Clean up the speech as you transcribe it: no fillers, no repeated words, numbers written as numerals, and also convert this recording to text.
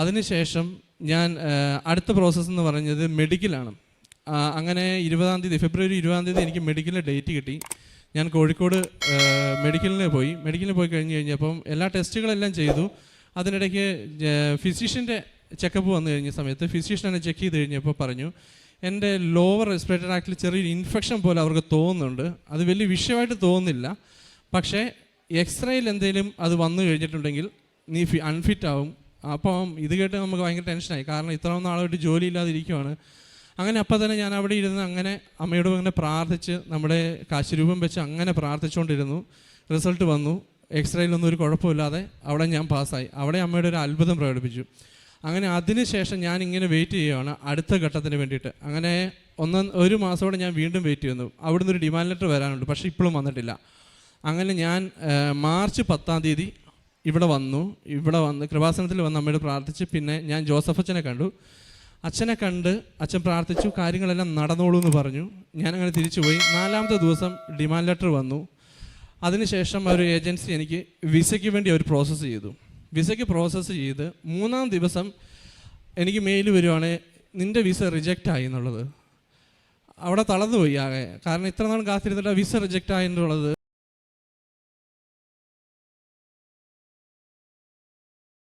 അതിനുശേഷം ഞാൻ അടുത്ത പ്രോസസ്സ് എന്ന് പറഞ്ഞത് മെഡിക്കലാണ്. അങ്ങനെ 20-ാം തീയതി ഫെബ്രുവരി 20-ാം തീയതി എനിക്ക് മെഡിക്കലിൻ്റെ ഡേറ്റ് കിട്ടി. ഞാൻ കോഴിക്കോട് മെഡിക്കലിന് പോയി കഴിഞ്ഞപ്പം എല്ലാ ടെസ്റ്റുകളെല്ലാം ചെയ്തു. അതിനിടയ്ക്ക് ഫിസിഷ്യൻ്റെ ചെക്കപ്പ് വന്നു കഴിഞ്ഞ സമയത്ത് ഫിസിഷ്യൻ എന്നെ ചെക്ക് ചെയ്ത് കഴിഞ്ഞപ്പോൾ പറഞ്ഞു, എൻ്റെ ലോവർ റെസ്പിറേറ്ററി ട്രാക്റ്റിൽ ചെറിയൊരു ഇൻഫെക്ഷൻ പോലെ അവർക്ക് തോന്നുന്നുണ്ട്. അത് വലിയ വിഷയമായിട്ട് തോന്നുന്നില്ല, പക്ഷേ എക്സ്റേയിൽ എന്തെങ്കിലും അത് വന്നു കഴിഞ്ഞിട്ടുണ്ടെങ്കിൽ നീ അൺഫിറ്റ് ആവും. അപ്പം ഇത് കേട്ട് നമുക്ക് ഭയങ്കര ടെൻഷനായി, കാരണം ഇത്രയും നാളായിട്ട് ജോലി ഇല്ലാതിരിക്കുവാണ്. അങ്ങനെ അപ്പം തന്നെ ഞാൻ അവിടെ ഇരുന്ന് അങ്ങനെ അമ്മയോട് അങ്ങനെ പ്രാർത്ഥിച്ച് നമ്മുടെ കാശുരൂപം വെച്ച് അങ്ങനെ പ്രാർത്ഥിച്ചുകൊണ്ടിരുന്നു. റിസൾട്ട് വന്നു. എക്സ്റേയിലൊന്നും ഒരു കുഴപ്പമില്ലാതെ അവിടെ ഞാൻ പാസ്സായി. അവിടെ അമ്മയുടെ ഒരു അത്ഭുതം പ്രകടിപ്പിച്ചു. അങ്ങനെ അതിനുശേഷം ഞാൻ ഇങ്ങനെ വെയിറ്റ് ചെയ്യുകയാണ് അടുത്ത ഘട്ടത്തിന് വേണ്ടിയിട്ട്. അങ്ങനെ ഒരു മാസത്തോടെ ഞാൻ വീണ്ടും വെയിറ്റ് ചെയ്യുന്നു. അവിടുന്ന് ഒരു ഡിമാൻഡ് ലെറ്റർ വരാനുണ്ട്, പക്ഷേ ഇപ്പോഴും വന്നിട്ടില്ല. അങ്ങനെ ഞാൻ മാർച്ച് 10-ാം തീയതി ഇവിടെ വന്ന് കൃപാസനത്തിൽ വന്ന് അമ്മയോട് പ്രാർത്ഥിച്ച് പിന്നെ ഞാൻ ജോസഫ് അച്ഛനെ കണ്ടു. അച്ഛൻ പ്രാർത്ഥിച്ചു, കാര്യങ്ങളെല്ലാം നടന്നോളൂ എന്ന് പറഞ്ഞു. ഞാനങ്ങനെ തിരിച്ചുപോയി. 4-ാമത്തെ ദിവസം ഡിമാൻഡ് ലെറ്റർ വന്നു. അതിനുശേഷം ഒരു ഏജൻസി എനിക്ക് വിസയ്ക്ക് വേണ്ടി അവർ പ്രോസസ്സ് ചെയ്തു. വിസയ്ക്ക് പ്രോസസ്സ് ചെയ്ത് 3-ാം ദിവസം എനിക്ക് മെയിൽ വരുവാണ്, നിൻ്റെ വിസ റിജക്റ്റ് ആയി എന്നുള്ളത്. അവിടെ തളർന്നു പോയി ആകെ, കാരണം ഇത്ര നാൾ കാത്തിരുന്നിട്ട് വിസ റിജക്റ്റ് ആയി എന്നുള്ളത്